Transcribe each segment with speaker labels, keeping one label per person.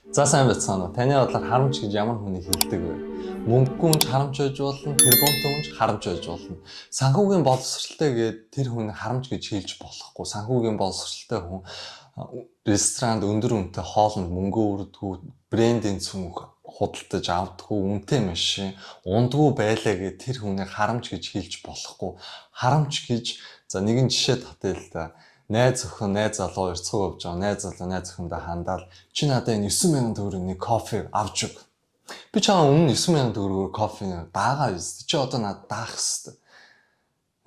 Speaker 1: За сайн байцгаана уу? Таны бодлоор харамч гэж ямар хүнийг хэлдэг вэ? Мөнгөгүй харамч байж болно, тэрбумтгүй харамч байж болно. Санхүүгийн боловсралтай гээд тэр хүнийг харамч гэж хэлж болохгүй. Санхүүгийн боловсралтай хүн ресторанд өндөр үнэтэй хоолнд мөнгө өрдөггүй, брендийн цүнх худалдаж авдаггүй, үнэтэй машин ундгүй байлаа гээд тэр хүнийг харамч гэж хэлж болохгүй. Харамч гэж за нэгэн жишээ татъя л да. Найз охин, найз залуу ирцгүү явж байгаа. Найз залуу найз охиндоо хандаал чи надад энэ 9,000 төгрөгийн кофе авч өг. Би чамаа өмнө 9,000 төгрөгөөр кофе даагаа юуст. Чи одоо надад даах хэвээр.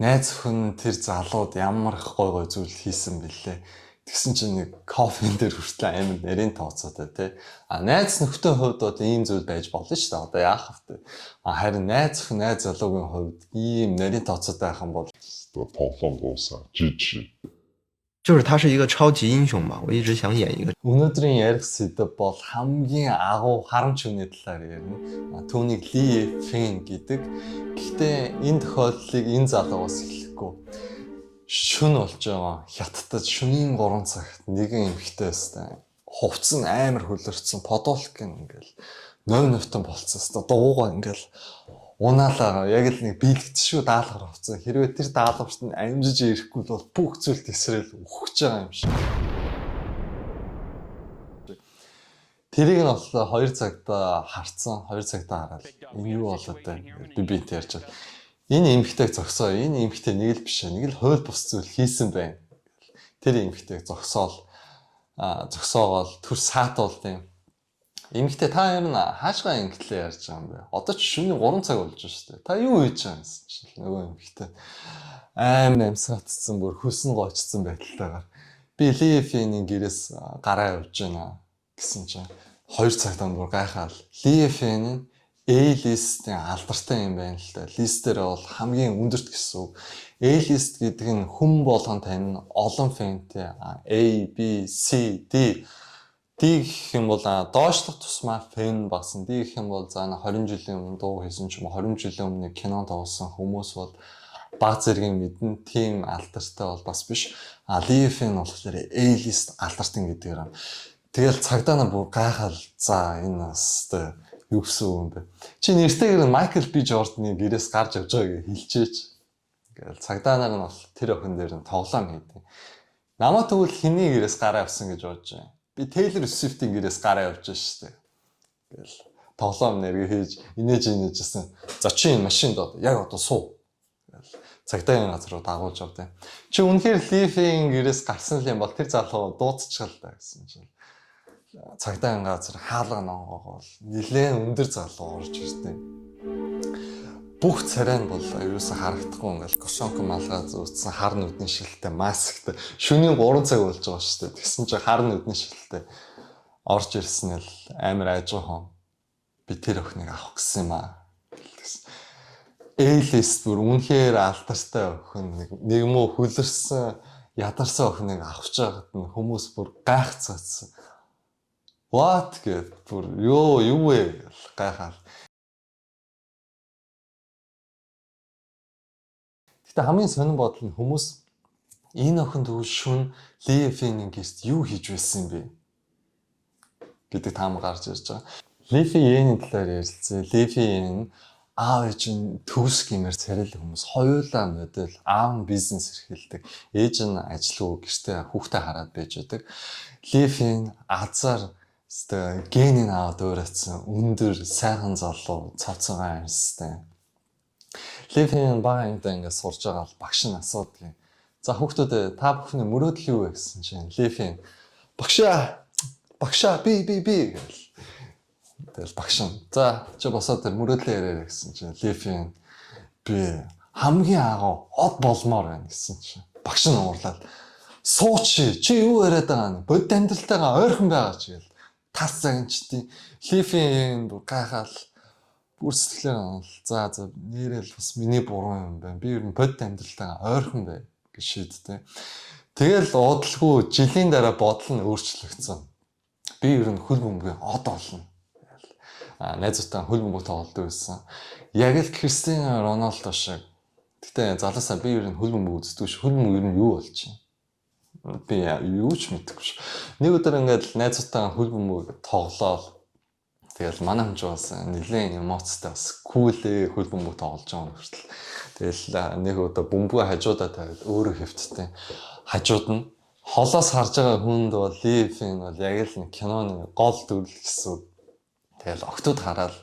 Speaker 1: Найз охин тэр залууд ямар их гой гой зүйл хийсэн бэлээ. Тэгсэн чинь нэг кофен дээр хүртэл амар нарийн тооцоотой тий. Найз нөхдөд хувьд одоо ийм зүйл байж болно шүү дээ. Одоо яах вэ? Харин найз охин, найз залуугийн хувьд ийм нарийн тооцоотой байх юм бол тоглоом дуусаа. Жижиг.
Speaker 2: 就是他是一个超级英雄嘛，我一直想演一个。
Speaker 1: Өнөөдрийн ярих сэдэв бол хамгийн агуу харамч хүний талаар ярина. Түүнийг Ли Фэн гэдэг. Гэхдээ энэ тохиолдлыг энэ залуугаас хэлэхгүй. Шүн болж байгаа. Хятадд шөнийн 3 цагт нэгэн эмэгтэй өстэй. Хувцас нь амар хөлөрцөн, подолк ингээл новтон болцсон өстэй. Дуугаа ингээл унаалаа яг л нэг биелэгдшүү даалгавар авцсан. Хэрвээ тэр даалгаварт нь амжиж ирэхгүй бол бүх зүйл тесрэл өгч байгаа юм шиг. Тэрийг нь болохоор 2 цагта харцсан. 2 цагта хараад энэ юу болоод байна? Би бинт ярьж байна. Энэ эмэгтэйг зогсоо. Энэ эмэгтэй нэг л биш. Нэг л хууль бус зүйл хийсэн байна. Тэр эмэгтэйг зогсоогоол төр саатуулд юм. Эмэгтэй та ер нь хаашгаа ингээдлээ ярьж байгаа юм бэ? Одоо ч шөнийн 3 цаг болж байна шүү дээ. Та юу хийж байгаа юм гэсэн чинь нөгөө эмэгтэй амар амсгатцсан бүр хөлс нь гоочсон байдалтайгаар би Ли Фэний гэрээс гараа явж байна гэсэн чинь 2 цагт бүр гайхаал Ли Фэний A-листийн алдартай юм байна л да. Лист дээр бол хамгийн өндөрт гэсэн үг. A-лист гэдэг нь хүн болгон тань олон фэнтэй A, B, C, D гэх юм бол доошлох тусмаа фэн багсан. D гэх юм бол за 20 жилийн өмнө дуу хийсэн ч юм уу 20 жилийн өмнө кино тоглосон хүмүүс бол баг зэргийн мэдэн тийм алдартай бол бас биш. Ли Фэн болохоор A-лист алдартай гэдэг юм. Тэгэл цагдаа нар бүр гайхал за энэ бас юу гэсэн үг юм бэ? Чи нэртэйгээр Майкл Би Жорданы гэрээс гарч явж байгааг хэлчихээч. Ингээл цагдаа нар нь бол тэр охин дээр нь тоглоом хийдэг. Намаа тэгвэл хэний гэрээс гараа явсан гэж бодож байна. Би Тейлор Свифтийн гэрээс гараа явж штэ. Ингээл тоглоом нэргээ хийж инээж за чи энэ машинд яг одоо суу. Ингээл цагдаагийн газар руу дагуулж авдаг. Чи үнэхээр Ли Фэн гэрээс гарсан юм бол тэр залуу дуудчихлаа да гэсэн чинь. Цагдаагийн газар хаалга нонгоо бол нэлээд өндөр залуу орж ирдэ. Бүх царай нь бол аюулсаа харагдахгүй ингээл гошонко малгай зүүцсэн хар нүдний шилтэй масктай шөнийн 3 цаг болж байгаа шүү дээ. Тэгсэн чинь хар нүдний шилтэй орж ирсэн л амар айжхан би тэр охиныг авах гэсэн юм аа. A-лист бүр үнэхээр алдартай охин нэг мөө хөлөрсөн ядарсан охиныг авч байгаад нь хүмүүс бүр гайхацгаасан. What гэд бүр юу вэ гайхаад. Гэтэ хамгийн сонирн бодол нь хүмүүс энэ охин тэгвэл шүн Ли Фэний гэрт юу хийж байсан юм бэ гэдэг таам гарч ирж байгаа. Ли Фэний талаар ярилцээ. Ли Фэн аав ээж нь төгс гэмээр царил хүмүүс хоёулаа модель аав нь бизнес эрхэлдэг. Ээж нь ажилгүй гэртээ хүүхдээ хараад байж байдаг. Ли Фэн азар генийн аваад өөрөөцсөн өндөр сайхан залуу цавцгаа амьстай. Ли Фэн бага ангидаа ингээд сурж байгаа л багш нь асуудаг. За хүүхдүүд та бүхний мөрөөдөл юу вэ гэсэн чинь Ли Фэн багшаа би гэл. Тэгэл багш нь за чи босоод тэр мөрөөдлөө яриа гэсэн чинь Ли Фэн би хамгийн агуу од болмоор байна гэсэн чинь багш нь уурлаад сууч чи юу яриад байгаа нь бод амьдралтайгаа ойрхон байгаа ч гээл тас загинчдیں۔ Ли Фэн гайхаал бүр сэтгэлээр за нэрэл бас миний буруу юм байна. Би ер нь бод амьдралтайгаа ойрхон бай гэж шийдтээ. Тэгэл удалгүй жилийн дараа бодол нь өөрчлөгдсөн. Би ер нь хөл бөмбөгийн од олно. Найзуудтай хөл бөмбөг тоглолдог байсан. Яг л Кристиано Роналдо шиг. Гэтэ залуусаа би ер нь хөл бөмбөг үздэг ш. Хөл бөмбөг ер нь юу болж байна? Би юу ч мэдэхгүй ш. Нэг өдөр ингээд найзуудтайгаа хөл бөмбөг тоглоод тэгэл манай хүн ч бас нэлээд эмоцтой бас кулээ хөл бөмбөг тоглож байгаа юм хүртэл. Тэгэл нэг удаа бөмбөг хажуудаа тавиад өөрөө хэвттэй. Хажууд нь холоос харж байгаа хүнд бол Ливийн бол яг л нэг киноны гол дүрл гэсэн. Тэгэл октод хараад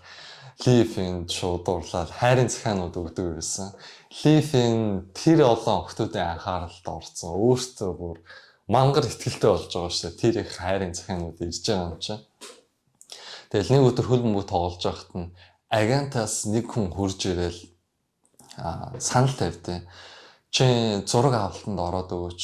Speaker 1: Ливийн шууд дурлаад хайрын захианууд өгдөг байсан. Ливийн тэр олон октодын анхааралд орсон. Өөртөө бүр мангар ихтгэлтэй болж байгаа шүү дээ. Тэр их хайрын захианууд ирж байгаа юм чинь. Тэгэл нэг өдөр хөл бөмбөг тоглож байхад нь агентаас нэг хүн хурж ирэл санал тавьдیں۔ Чи зураг авалтанд ороод өгөөч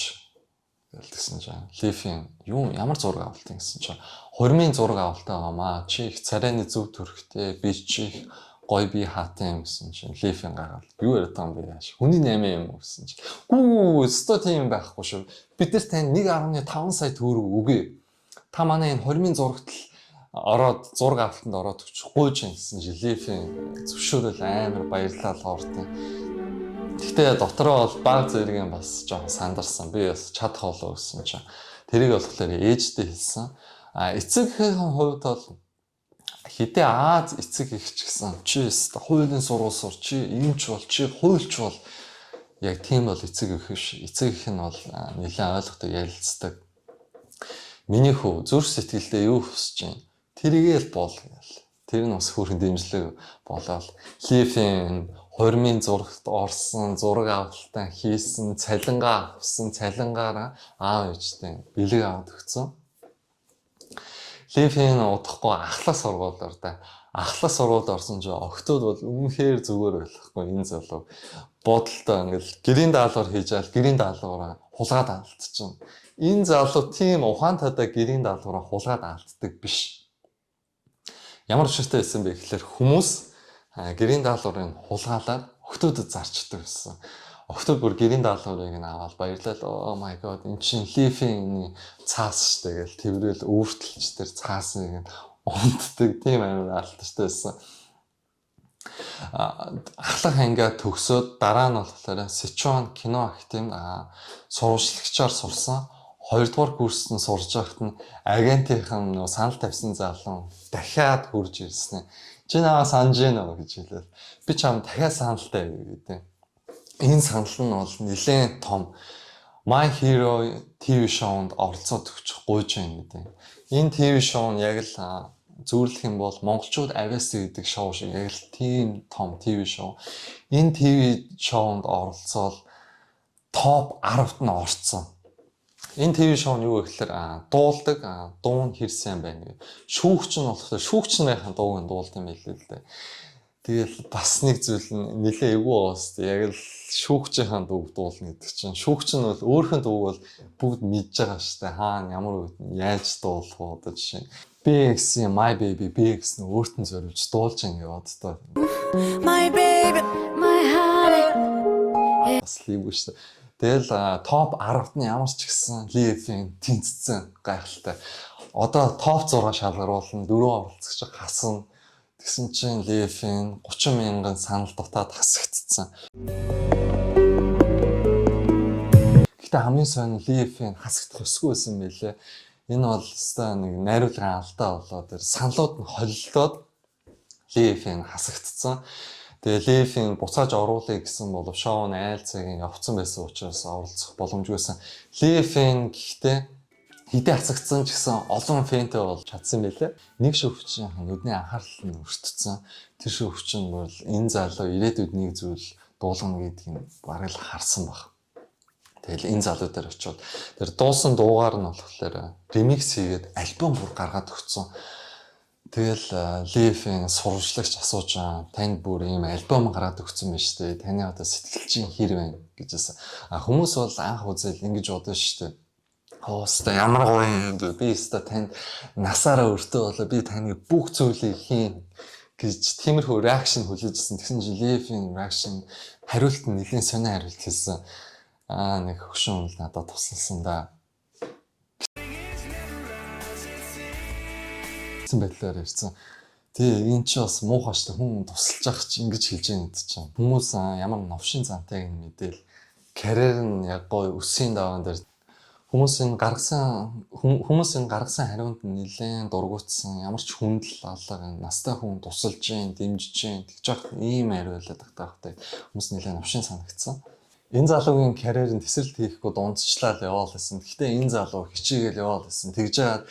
Speaker 1: гэсэн чинь Ливийн юу ямар зураг авалт гэсэн чинь хормын зураг авалт байгаамаа. Чи их царайны зөв төрхтэй би чи их гой би хаатай юм гэсэн чинь Ливийн гараад юу яриад байгаа юм бэ яаш. Хүний 8 юм уу гэсэн чинь гүү өстой тийм байхгүй шүү. Бид нар тань 1.5 сая төгрөг өгье. Та манай энэ хормын зурагт ороод зураг авалтанд ороод өгч гуйж гэсэн чинь Ливийн зөвшөөрөл амар баярлал хоортын. Гэхдээ дотроо бол баг зэрэг бас жоохон сандарсан. Би бас чадах болоо гэсэн чинь тэрийг болохоор ээжтэй хэлсэн. Эцэгхийн хувьд бол хэдий Аз эцэг их ч гэсэн чи өстө хуулийн сургууль сур чи юмч бол чи хуульч бол яг тийм бол эцэг их биш. Эцэг их нь бол нэлээд ойлгохтой ярилцдаг. Миний хүү зүрх сэтгэлдээ юу хүсэж байна? Тэрийгэл бол гээл. Тэр нь бас хүүхэн дэмжлэг болоод Ливийн хормын зурагт орсон, зураг авалтаа хийсэн, цалингаа авсан, цалингаараа аав ээжтэй бэлэг аваад өгсөн. Ливийн удахгүй ахлах сургуулиар да. Ахлах сургуульд орсон ч октод бол үнэхээр зүгээр байхгүй энэ залуу. Бодолтой ингээл гэрийн даалгавар хийж аал гэрийн даалгавраа хулгаад алдчихна. Энэ залуу тийм ухаантайдаа гэрийн даалгавраа хулгаад алддаг биш. Ямар учиртай байсан бэ гэхээр хүмүүс гэрийн даалгаврыг хулгаалаад октодод зарчдаг байсан. Октод бүр гэрийн даалгаврыг нь аваад баярлал oh my god энэ чинь Ливийн цаас штэ гэл тэрвэл өөртөлч тэр цаасыг унтдаг тийм амар алдчихтай байсан. Ахлах ангиа төгсөөд дараа нь болохоор Сычуан кино академид сурвалжлагчаар сурсан. 2 дугаар курст нь сурж байхад нь агентийнхэн нөө санал тавьсан залуу дахиад хурж ирсэн. Чи наваа санаж гэнэ гэж хэлэв. Би чам дахиад санал тавь гэдэг. Энэ санал нь бол нэлээд том My Hero TV шоунд оролцоод өгч гуйж байна гэдэг. Энэ TV шоу нь яг л зөвлөх юм бол монголчууд авьяас гэдэг шоу шиг яг л тийм том TV шоу. Энэ TV шоунд оролцоод топ 10-т нь орцсон. Энэ ТV шоу нь юу гэхээр дуулдаг дуу нь хэр сайн байна гэх. Шүүгч нь болохоор шүүгч нарын дууг нь дуулдаг юм байлээ л дээ. Тэгэл бас нэг зүйл нь нэлээ эвгүй байгаас яг л шүүгчийн дууг дуулна гэдэг чинь. Шүүгч нь бол өөрхөн дууг бол бүгд мэдж байгаа шүү дээ. Хаана ямар үед яаж дуулах вэ одоо жишээ. BX-ийн My Baby BX нь өөртөө зориулж дуулж байгаа одоо. My baby my heart. Бас лив шүү дээ. Тэгэл топ 10-т нь ямар ч гэсэн Ливийн тэнцсэн гайхалтай. Одоо топ 6 шалгаруулна 4 оролцогч хасна. Тэгсэн чинь Ливийн 30 мянган санал дутаад хасагдсан. Гэтэ хамгийн сайн Ливийн хасагдах ёсгүй байсан мэлээ. Энэ бол өстой нэг найруулгын алдаа болоод тэр саналууд нь холилдоод Ливийн хасагдсан. Тэгээ Ливийн буцааж оруулъя гэсэн бол шоу нь айл цагийн явцсан байсан учраас оролцох боломжгүй байсан. Ливийн гэхдээ хэдий хасагдсан ч гэсэн олон фэнтэй болж чадсан байлээ. Нэг шүүгчийн нүдний анхаарал нь өртсөн. Тэр шүүгч нь бол энэ залуу ирээдүйд нэг зүйл дуулгана гэдгийг бараг л харсан баг. Тэгэл энэ залуу дээр очиод тэр дуусан дуугаар нь болохоор ремикс хийгээд альбом бүр гаргаад өгсөн. Тэгэл Ливийн сурвалжлагч асууж танд бүр ийм альбом гараад өгсөн байна шүү дээ. Таны одоо сэтгэл чинь хэр байна гэж хэлсэн. Хүмүүс бол анх үзэл ингэж бодно шүү дээ. Хөөстө ямар гоё юм бэ? Би өстө танд насаараа өртөө болоо би таны бүх зүйлийг хийн гэж тиймэрхүү реакшн хүлээжсэн. Тэгсэн чинь Ливийн реакшн хариулт нь нэлийн сонио хариулт хэлсэн. Нэг хөшүүн л надад тусалсан да. Байдлаар ярьсан. Тэгээ энэ ч бас муухай шүү дээ. Хүн тусалж явах чи ингэж хэлж яах гэдэг чинь. Хүмүүс ямар новшин зантайг нь мэдээл карьер нь яг гоё өсгийн даваан дээр Хүмүүсийн гаргасан хариунд нэлээд дургуутсан, ямар ч хүндэл алга, настай хүн тусалж гин, дэмжиж гин, тэгж яах ийм хариу байлаа тагтаахтай хүмүүс нэлээд навшин санагдсан. Энэ залуугийн карьерийн тэсрэлт хийхгүй дундчлаад яваал гэсэн. Гэхдээ энэ залуу хичээгээл яваал гэсэн. Тэгж яагаад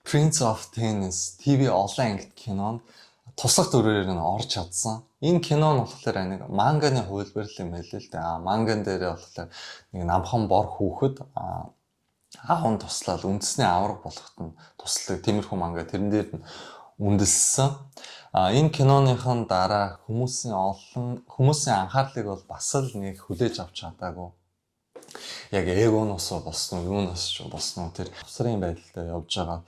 Speaker 1: Prince of Tennis TV олон ангит кинонд туслах дүрээр нь орж чадсан. Энэ кино нь болохоор нэг манганы хувилбар л юм байлээ л дээ. Манган дээрээ болохоор нэг намхан бор хүүхэд аав нь туслаад үндэсний авраг болоход нь туслагдаг тиймэрхүү манга тэрэн дээр нь үндэслсэн. Энэ киноныхон дараа хүмүүсийн анхаарлыг бол бас л нэг хүлээж авч чадаагүй. Яг эгоноос болсон уу, юунаас ч болсон уу тэр авсрын байдалтай явж байгаа.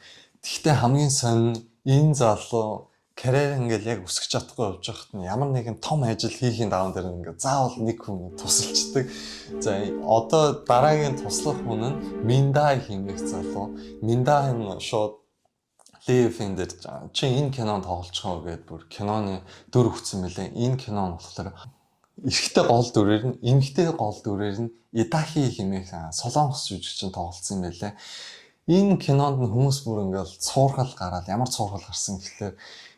Speaker 1: Гэхдээ хамгийн сонин энэ залуу карьер ингээл яг өсгөж чадахгүй явж байхад нь ямар нэгэн том ажил хийхийн даван дээр ингээд заавал нэг хүн тусалчдаг. За одоо дараагийн туслах хүн нь Миндай хэмээх залуу. Миндай нь шууд Левин дээр чи энэ кинонд тоглочихоо гэдээ бүр киноны дүр өгсөн мөлий. Энэ кино нь болохоор эрэгтэй гол дүрээр нь, эмэгтэй гол дүрээр нь Итахи хэмээх солонгос жүжигчин тоглолцсон юм байлээ. Энэ кинонд нь хүмүүс бүр ингээл цуурхал гараад ямар цуурхал гарсан гэхэлээ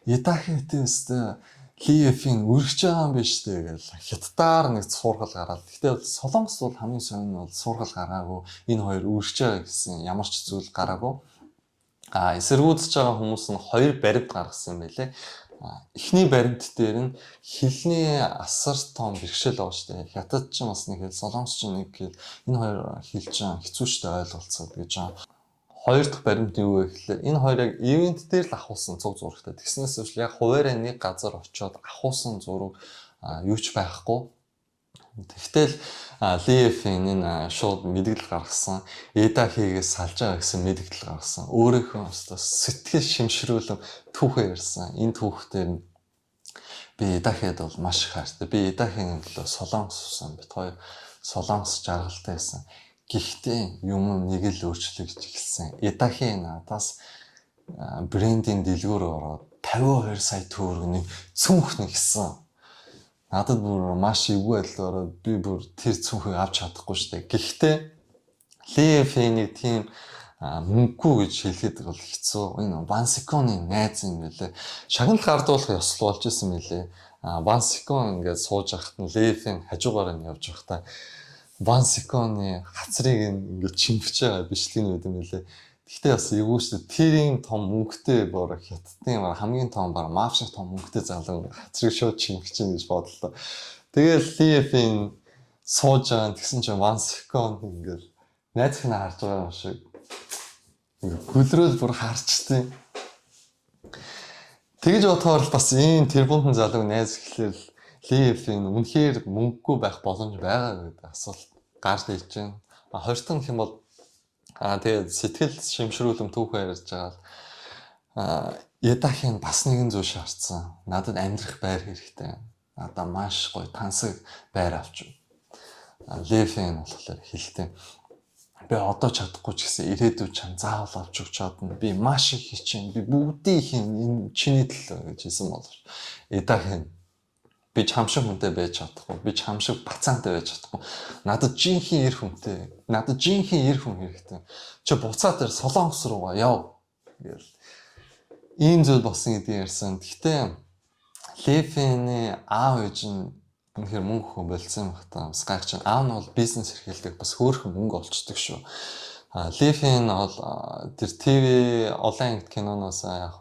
Speaker 1: Итахитэй өстэй Левин үргэж байгаа юм биш үү гэж хятадаар нэг цуурхал гараад. Гэхдээ солонгос бол хамгийн сонин нь бол цуурхал гараагүй. Энэ хоёр үргэж байгаа гэсэн ямар ч зүйл гараагүй. Эсэргүүцэж байгаа хүмүүс нь хоёр баримт гаргасан юм байлээ. Эхний баримт дээр нь хэлний асар том бэрхшээл байгаа шүү дээ. Хятад ч бас нэг хэл, солонгос ч нэг хэл. Энэ хоёр хэл чинь хэцүү шүү дээ ойлголцоод гэж байгаа. Хоёр дахь баримт нь юу вэ гэхлээр энэ хоёрыг ивент дээр л авахулсан цуг зурагтай. Тэгснээс биш яг хуваараа нэг газар очиод авахулсан зураг юу ч байхгүй. Тэгтэл Левин энэ шууд мэдгэл гаргасан. Эдахигээс салж байгаа гэсэн мэдгэл гаргасан. Өөрийнхөө сэтгэл шимшрүүлэн түүхээ ярьсан. Энэ түүхтэр би Эдахид бол маш их хайртай. Би Эдахийн төлөө солонгос усан бит хоёр солонгос жаргалтай байсан. Гэхдээ юм нэг л өөрчлөгдөж эхэлсэн. Эдахи надаас брендийн дэлгүүр ороод 52 сая төгрөгийн цүнх нэгсэн. Надад бүр маш эвгүй байдал ороод би бүр тэр цүнхийг авч чадахгүй штэ. Гэхдээ Левинийг тийм мөнгөгүй гэж хэлэхэд бол хэцүү. Энэ Вансиконы найз юм байлээ. Шагнал гардуулах ёслол болж исэн мэлээ. Вансикон ингээд сууж ахт нь Левин хажуугаар нь явж байхдаа Вансиконы хацрыг ингээд чимпэж байгаа бичлэг нь юм байлээ. Гэхдээ бас эвгүй шүү дээ. Тэр юм том мөнгөтэй бор хятадын хамгийн том бор маф шиг том мөнгөтэй залуу хацрыг шууд чимгэж чинь гэж бодлоо. Тэгээд Левин сууж байгаа тэгсэн чинь Вансикон ингээд найзх нь харж байгаа юм шиг ингээд гүлрөөл бүр харчтیں۔ Тэгж бодохоор бас ийм тэрбумхан залууг найз гэхлээр Левин үнэхээр мөнгөгүй байх боломж байгаа гэдэг асуулт гарч ирж байна. Хоёр дахь гэх юм бол тэгээд сэтгэл шимшрүүлэн түүхээ ярьж байгаа. Эдахын бас нэгэн зүйл шаардсан. Надад амьдрах байр хэрэгтэй. Надад маш гоё тансаг байр авч. Левин болохоор хэлтэй. Би одоо чадахгүй ч гэсэн ирээдүйд чам заавал авч өгч чадна. Би маш их хичээн. Би бүгдийг хийн энэ чиний төлөө гэж хэлсэн боловч Эдахын би чам шиг хүнтэй байж чадахгүй. Би чам шиг бацаантай байж чадахгүй. Надад жинхэнэ эр хүнтэй. Надад жинхэнэ эр хүн хэрэгтэй. Чи буцаад тэр солонгос руугаа яв гэл. Ийм зүйл болсон гэдгийг ярьсан. Гэхдээ Левиний аав ээж нь үнэхээр мөнгө хүн болцсон юм хата. Бас гайхаж байна. Аав нь бол бизнес эрхэлдэг. Бас хөөрхөн мөнгө олчдөг шүү. Левин бол тэр ТV олон ангит киноноос яг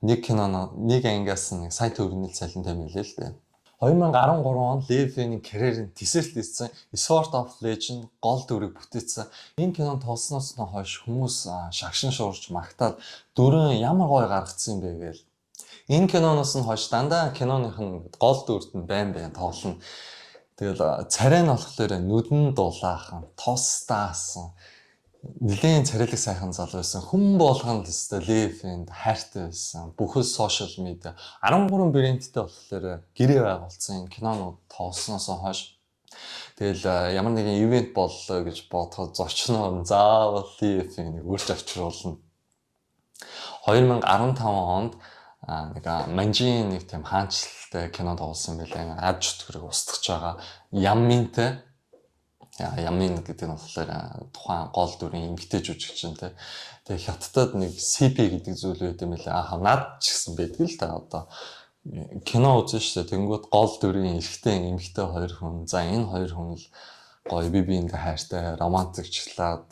Speaker 1: нэг киноно нэг ангиас нэг сая төгрөгийн цалинтай мэлээ л дээ. 2013 онд Левиний карьерийн тэсэлт хийсэн Sword of Legend гол дүрийг бүтээсэн. Энэ кинонд толсноос нь хойш хүмүүс шагшин шуурж магтаад дүрэн ямар гоё гаргацсан юм бэ гээл. Энэ киноноос нь хойш дандаа киноных нь гол дүрт нь байн тоглоно. Тэгэл царай нь болохоор нүдэн дулаахан, тосдаасан нэлийн царайлаг сайхан залуу байсан. Хүн болгонд өстой Левинд хайртай байсан. Бүхэл сошиал медиа 13 брэндтэй болохоор гэрээ байгуулсан кинонууд тоолсноос хойш. Тэгэл ямар нэгэн ивент боллоо гэж бодоход зочноор заавал Левинийг үрж авчруулна. 2015 онд нэг манжийн нэг тийм хаанчлалтай кино тоглосон байлаа. Ад чөтгөрийг устгаж байгаа Ямминтэй. Ямын гэдэг нь болохоор тухайн гол дүрийн эмгтэй жүжигчин те. Тэгээ хятадд нэг CP гэдэг зүйл байт юм лээ. Наад ч гэсэн байдаг л та одоо кино үзэн штэ. Тэнгүүд гол дүрийн эрэгтэй эмгтэй хоёр хүн. За энэ хоёр хүн л гоё бибиэндээ хайртай, романтикчлаад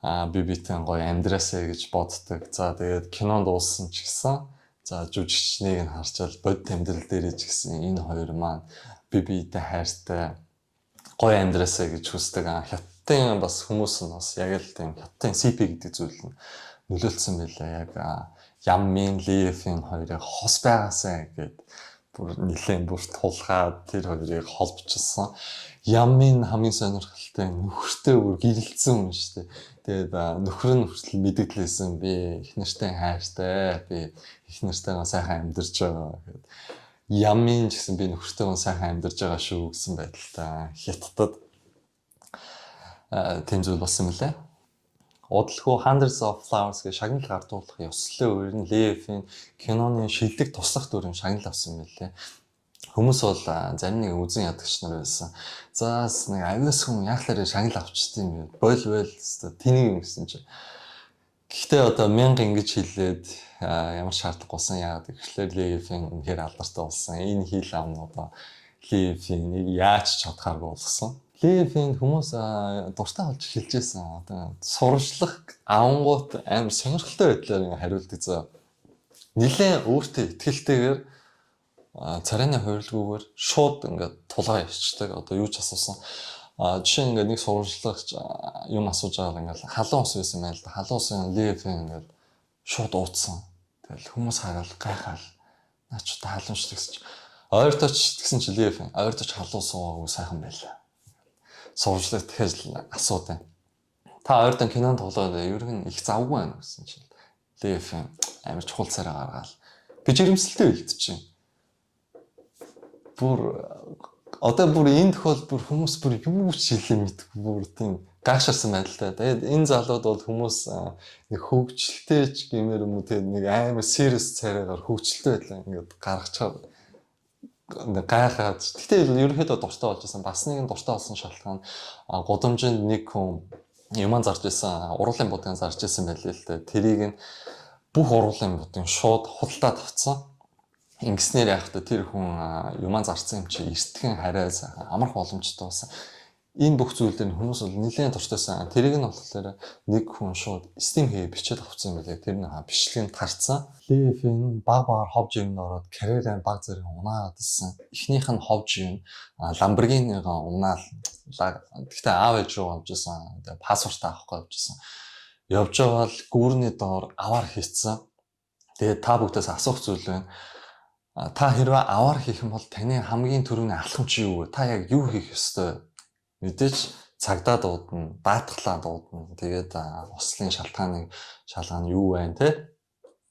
Speaker 1: бибитэй гоё амьдраасаа гэж боддог. За тэгээд кино дууссан ч гэсэн за жүжигчнийг нь харчаал бодит амьдрал дээр ч гэсэн энэ хоёр маань бибитэй хайртай гоё амьдраасаа гэж хүсдэг. Хятадын бас хүмүүс нь бас яг л тийм хятадын CP гэдэг зүйл нь нөлөөлсөн байлаа. Яг Яммин, Лифийн хоёрыг хос байгаасаа гэд бүр нэлээд бүр тулгаад тэр хоёрыг холбочихсон. Яммин хамгийн сонирхолтой нөхөртэй бүр гэрэлцсэн юм шүү дээ. Тэгээд нөхөр нь хүртэл мэдгэлээсэн би их нартай хайртай, би их нартайгаа сайхан амьдарч байгаа гэд. Яммин ч гэсэн би нөхөртөйгөө сайхан амьдарч байгаа шүү гэсэн байдалтай хятадд тийм зүйл болсон мөлий. Удалгүй Hundreds of Flowers гэх шагнал гардуулах ёслолын үеэр нь Лефийн киноны шилдэг туслах дүрм шагнал авсан мөлий. Хүмүүс бол зарим нэг үзэн ядагч нар байсан. За нэг авиас хүн яахлаар шагнал авчдیں۔ Бойл тэнийг юм гэсэн чинь. Гэхдээ одоо 1000 ингэж хэлээд ямар шаардлагагүйсэн яагаад гэвэл Лефийн үнэхээр алдартай болсон. Энэ хил амнуудаа Лефийн яаж чадхааргүй болгосон. Лефийн хүмүүс дуртай болж хэлжсэн. Одоо сурвалжлах авангууд амар сонирхолтой байдлаар хариулдаг зөө. Нилээн өөртөө ихтэйгээр царайны хувирлгүйгээр шууд ингээд тулгаа явчихдаг. Одоо юу ч асуусан. Жишээ нь ингээд нэг сурвалжлагч юм асууж байгаа ингээд халуун ус байсан байл да. Халуун усын Лефийн ингээд шууд уудсан. Тэгэл хүмүүс хараад гайхаал. Наач та халуунч гэсэн чи ойртооч гэсэн чи Лефийн ойртооч халуун суугаагүй сайхан байлаа. Сурвалжлагч тэгэхээр асуудаг. Та ойртон кинонд тоглоод ер нь их завгүй байна гэсэн чи Лефийн амар чухал царай гаргаал. Би жирэмсэлтэй үлдчихэв. Бүр одоо бүр энэ тохиолдолд бүр хүмүүс бүр юу ч хэлээ мэдгүй бүр тийм гайхширсан байдалтай. Тэгээд энэ залууд бол хүмүүс нэг хөвгчлөлтэй ч гэмээр юм уу тэгээд нэг амар serious царайгаар хөвгчлөлтэй байдлаа ингээд гаргачаад гайхаад. Тэгтээ ерөнхийдөө дуртай болж байсан. Бас нэгэн дуртай болсон шалтгаан гудамжинд нэг хүн юман зарж байсан, уруулын будгийн зарж байсан байлээ л дээ. Тэрийг нь бүх уруулын будгийн шууд худалдаад авцсан. Ингэснээр яах вэ? Тэр хүн юман зарцсан юм чи эртхэн харайз амарх боломжтой болсон. Энэ бүх зүйлээр хүмүүс бол нэлээд дуртайсан. Тэрийг нь болохоор нэг хүн шууд Steam хээ бичээд авцсан юм билээ. Тэр нь бичлэгэнд тарцсан. Лефийн багаар ховж юмд ороод карьераа баг зэрэг унаад ирсэн. Эхнийх нь ховж юм Lamborghini-га унаал. Гэхдээ аав ээж руу авч ирсэн. Тэгээ паспорт авахгүй авч ирсэн. Явж байгаа л гүүрний доор аваар хийцсэн. Тэгээ та бүгдээс асуух зүйл байна. Та хэрвээ аваар хийх юм бол таны хамгийн түрүүний алхам чи юу вэ? Та яг юу хийх ёстой? Мэдээж цагдаа дуудана, даатгалаа дуудана. Тэгээд ослын шалтгаан юу байна те?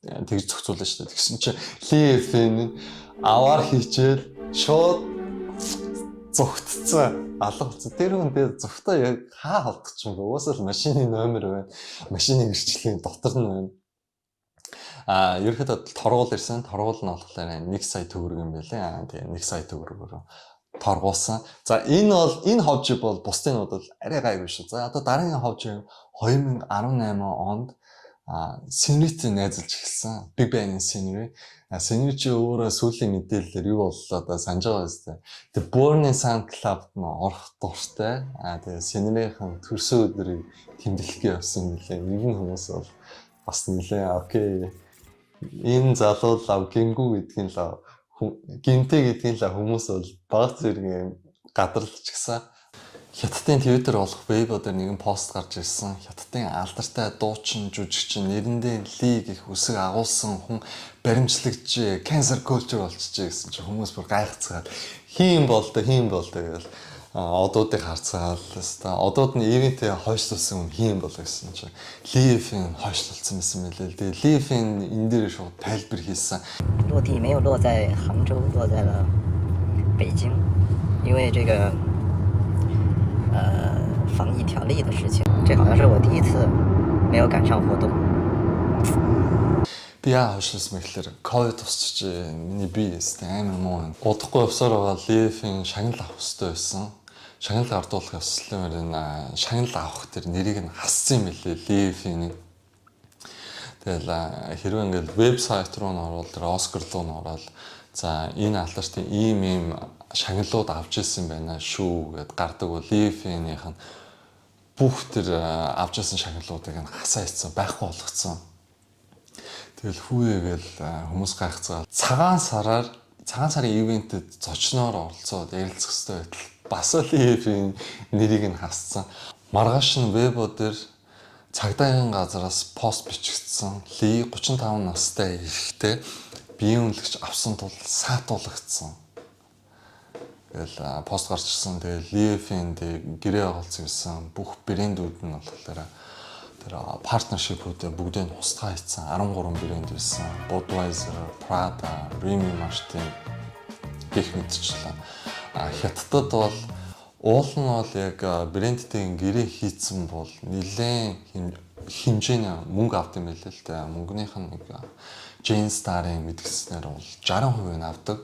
Speaker 1: Тэгж зохицуулна шүү дээ. Тэгсэн чинь Лефийн аваар хийчээл шууд зүгтцсэн. Алга болсон. Тэр хүн дээр зүгтээ яг хаа холдох юм бэ? Уусаа л машины номер байна. Машины гэрчлэлийн дотор нь байна. Ерөөхдөө торгуул ирсэн. Торгуул нь болохоор 1 сая төгрөг юм байлээ. Тэгээ 1 сая төгрөгөөр торгуулсан. За энэ ховжиг бол бусдынууд бол арай гайгүй шүү. За одоо дараагийн ховжиг 2018 онд Синрит найзалж эхэлсэн. Big Bang Scenery. Scenery чи өөрөө сүүлийн мэдээлэлээр юу боллоо да санаж байгаа зү. Тэгээ Burning Sun Club-д нь орох дуртай. Тэгээ Scenery-ийн төрсөн өдрийг тэмдэглэх явсан мөлий. Нэгэн хүмүүс бол бас нэлээ окей. Энэ залуу лав гингүү гэдгийг лав гинтэй гэдгийг лав хүмүүс бол баг зэрэг гадралч гисэн. Хятадын Twitter болох Weibo дээр нэгэн пост гарч ирсэн. Хятадын алдартай дуучин жүжигчин нэрэндээ Ли гэх үсэг агуулсан хүн баримтлагч cancer culture болчихжээ гэсэн чинь хүмүүс бүр гайхацгаад хийм болтой гэж одуудыг харцгаал хэвээр одууд нь ивэнтээ хойшлуулсан хүн хийм бол гэсэн чинь Лефийн хойшлуулсан байсан мэлээ. Тэгээ Лефийн энэ дээр шууд тайлбар хийсэн.
Speaker 3: 落地没有落在杭州，落在了北京，因为这个防疫条例的事情，这好像是我第一次没有赶上活动。
Speaker 1: Би хойшлуулсан мэхлээр ковид тусч миний бие амар муу. Удахгүй явсаар байгаа Лефийн шагнал авах хэрэгтэй байсан. шагнал ардуулах ёслолоор энэ шагнал авах тэр нэрийг нь хассан юм билээ Лифиний. Тэгэл хэрвээ ингээд вебсайт руу н орвол тэр Оскар руу н ороод за энэ алдартай ийм шагналууд авч ирсэн байна шүү гэд гардаг бол Лифинийх нь бүх тэр авч ирсэн шагналуудыг нь хасаа ицсэн байхгүй болгоцсон. Тэгэл хүүегээл хүмүүс гайхацгаа цагаан сарын ивентэд зочноор оролцоод ярилцах хэрэгтэй байтал бас л Лифийн нэрийг нь хассан. Маргааш нь вебо дээр цагдаагийн газараас пост бичигдсэн. Ли 35 настай эрэгтэй биеийн үнэлэгч авсан тул саатуулагдсан. Тэгэл пост гарч ирсэн. Тэгээ Лифинд гэрээ оголцсон бүх брэндүүд нь болохоор тэр партнершипүүдээ бүгдээ устгаа хийсэн 13 брэнд байсан. Budweiser, Prada, Remy Martin гэх мэтчлээ. Хятадд бол уул нь бол яг брэндтэй гэрээ хийцэн бол нэлээд хэмжээний мөнгө авд юм байлээ л дээ. Мөнгөнийх нь нэг Jane Star-ын мэдгэснээр бол 60% нь авдаг.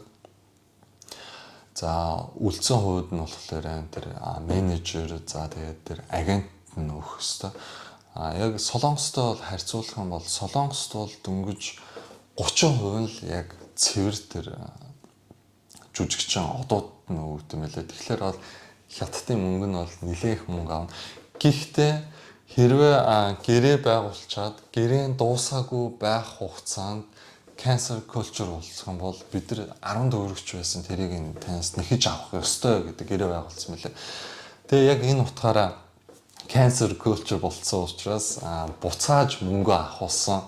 Speaker 1: За үлдсэн хувьд нь болохоор тэр менежер за тэгээд тэр агент нь өгөх хэвээр. Яг Солонгостой бол харьцуулах юм бол Солонгост бол дөнгөж 30% нь л яг цэвэр тэр жүжигчин одууд нь өгдөг юм байлээ. Тэгэхээр бол Хятадын мөнгө нь бол нэлээх мөнгө авна. Гэхдээ хэрвээ гэрээ байгуулчаад гэрээ дуусаагүй байх хугацаанд cancel culture болсон бол бид нар 10 төгрөгч байсан тэрийг танаас нэхэж авах ёстой гэдэг гэрээ байгуулсан мөлий. Тэгээ яг энэ утгаараа cancel culture болсон учраас буцааж мөнгө авахсан.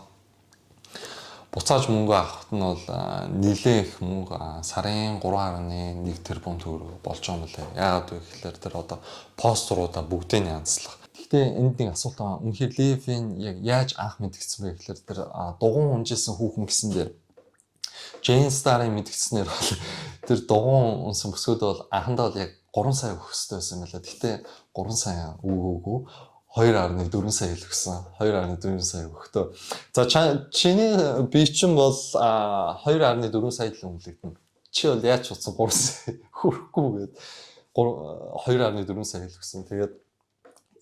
Speaker 1: Буцааж мөнгө авахт нь бол нэлээх мөнгө сарын 3.1 тэрбум төгрөг болж байгаа юм лээ. Яагаад вэ гэхээр тэр одоо поструудаа бүгдийг нь янзлах. Гэхдээ энд нэг асуулт байгаа. Үнэхээр Лифийн яг яаж анх мэдгдсэн бэ гэхээр тэр дугуун унжсэн хүүхэн гэсэн дээр Jane Star-ын мэдгдснээр бол тэр дугуун унсан бүсгүүд бол анхандаа бол яг 3 сая өгөх хэрэгтэй байсан юм лээ. Гэхдээ 3 сая өгөөгүй 2.4 сая хэлсэн. 2.4 сая өгөхдөө. За чиний би чинь бол 2.4 сая л үнэлэгдэнэ. Чи бол яаж утсан 3 сая хөрөхгүй гээд 2.4 сая хэлсэн. Тэгээд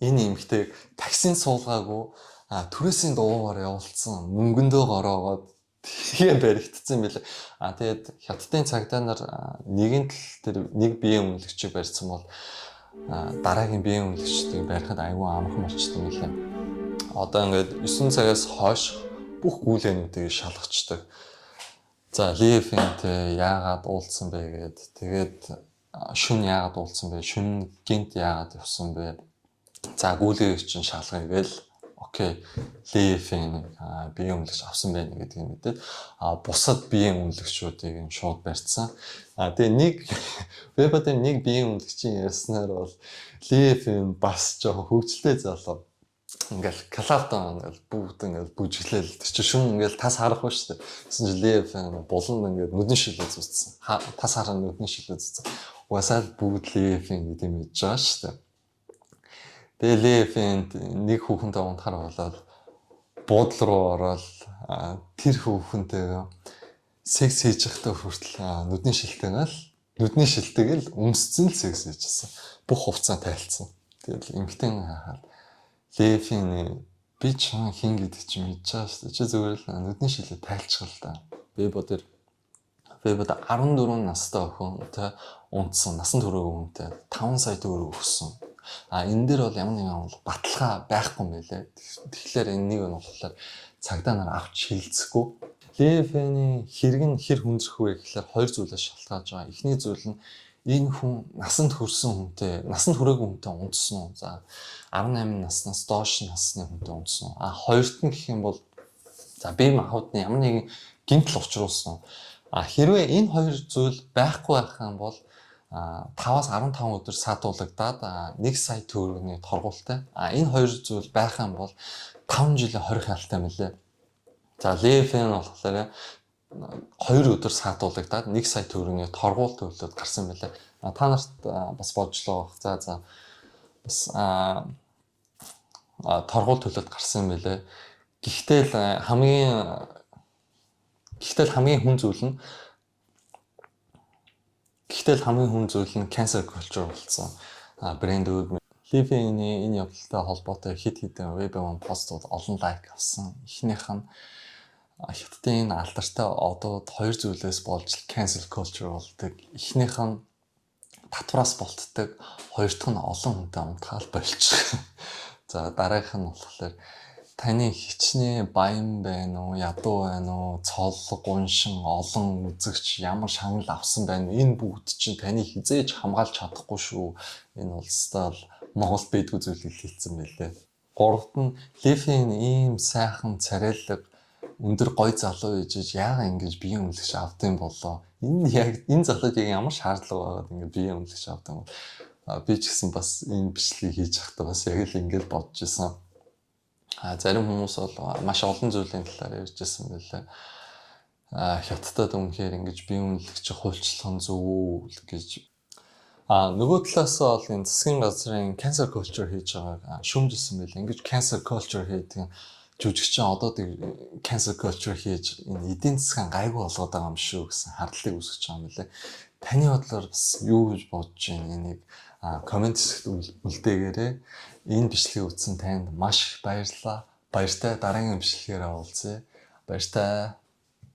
Speaker 1: энэ эмэгтэй таксинд суулгаагүй түрээсийн дуугаар явуулсан. Мөнгөндөө гороогоод тэгээ баригдсан юм билээ. Тэгээд Хятадын цагдаа нар нэгэн тал тэр нэг биеийн үнэлэгчийг барьсан бол дараагийн биеийн үнэлэгчдийг барихад айгүй амархан болчтой юм лээ. Одоо ингээд 9 цагаас хойш бүх гүйлэнүүдийг шалгацдаг. За Лифинт яагаад уулзсан бэ гэд тэгээд шүн яагаад уулзсан бэ? Шүн гинт яагаад явсан бэ? За гүйлгээ чинь шалгая гээл окей Лифин биеийн үнэлэгч авсан байна гэдгийг мэдээд бусад биеийн үнэлэгчүүдийг шууд барьсан. Тэгээ нэг вебодын нэг биеийн үнэлэгчийн ярьснаар бол Лифин бас жоохон хөвгөлтэй залуу. Ингээл калафтан ингээл бүгд ингээл бүжиглээл тэр чинь шүн ингээл тас харах ба шүү дээ. Гэсэн чинь Лифин булан ингээд нүдний шилээ зүтсэн. Тас харан нүдний шилээ зүтсэн. Угасаал бүгд Лифин гэдэг юм хийж байгаа шүү дээ. Тэгээ Лифинд нэг хүүхэнтэй унтахаар болоод буудлын руу ороод тэр хүүхэнтэйгээ секс хийж байхдаа хүртэл нүдний шилтэйг л өмсцэн л секс хийжсэн. Бүх хувцас тайлцсан. Тэгээд эмгтэн хахаад Лифин би чам хин гэдэг чи мэдэж байгаа шүү дээ. Чи зүгээр л нүдний шилээ тайлцгал та. Вебод 14 настай охинтой унтсан. Насан туршийн хүнтэй 5 сая төгрөг өгсөн. Энэ дээр бол ямар нэгэн баталгаа байхгүй юм байлээ. Тэгэхээр энэ нэг нь болохоор цагдаа нар авч хилцэхгүй. Лифиний хэрэг нь хэр хүндрэх вэ гэхээр хоёр зүйлээс шалтгаалж байгаа. Эхний зүйл нь энэ хүн насанд хүрээгүй хүнтэй унтсан уу? За 18 наснаас доош насны хүнтэй унтсан уу? Хоёрт нь гэх юм бол за бие махбодны ямар нэгэн гэмтэл учруулсан уу? Хэрвээ энэ хоёр зүйл байхгүй байх юм бол 5-аас 15 өдөр саатуулагдаад 1 сая төгрөгийн торгуултай. Энэ хоёр зүйл байх юм бол 5 жилийн хорих ялтай мөлий. За Лифин болохоор 2 өдөр саатуулагдаад 1 сая төгрөгийн торгуул төлөөд гарсан мөлий. Та нарт бас боджлоо. За бас торгуул төлөөд гарсан мөлий. Гэхдээ хамгийн хүн зүйл нь cancel culture болсон. брэнд Ливиний энэ явдалтай холбоотой хэд хэдэн Weibo постууд олон лайк авсан. Эхнийх нь Хятадын энэ алдартай одууд хоёр зүйлээс болж cancel culture болдог. Эхнийх нь татвараас болтдог, хоёр дахь нь олон хүнтэй унтгаал болчих. За дараагийнх нь болохоор таны хичнээн баян байна уу, ядуу байна уу, цоллог, уншин, олон үзэгч ямар шагнал авсан байна. Энэ бүгд чинь таны хизээж хамгаалж чадахгүй шүү. Энэ улстай бол Монгол бэдгүй зүйлийг хэлсэн байлээ. Гуравт нь Лифийн ийм сайхан царайлаг өндөр гой залуу ээжж яагаад ингэж биеийн үнэлэгч авдсан болоо. Энэ яг энэ залууд яг ямар шаардлага байгаад ингэ биеийн үнэлэгч авдаг юм. Би ч гэсэн бас энэ бичлэгийг хийж байхдаа бас яг л ингэж бодож исэн. Зарим хүмүүс бол маш олон зүйлийн талаар ярьж ирсэн байлаа. Хятадд үнэхээр ингэж биеийн үнэлэгч хуульчлах нь зөв үү гэж. Нөгөө талаас бол энэ засгийн газрын cancel culture хийж байгааг шүүмжилсэн байлаа. Ингэж cancel culture хийдэг жүжигчин одоо cancel culture хийж энэ эдийн засгийн гайгүй болгоод байгаа юм шүү гэсэн хардлыг үүсгэж байгаа юм лээ. Таны бодлоор бас юу гэж бодож байна? Энийг комент хэсэгт үлдээгээрэй. Энэ бичлэгийг үзсэн танд маш их баярлалаа. Баяртай дараагийн бичлэгээр уулзъя. Баяртай.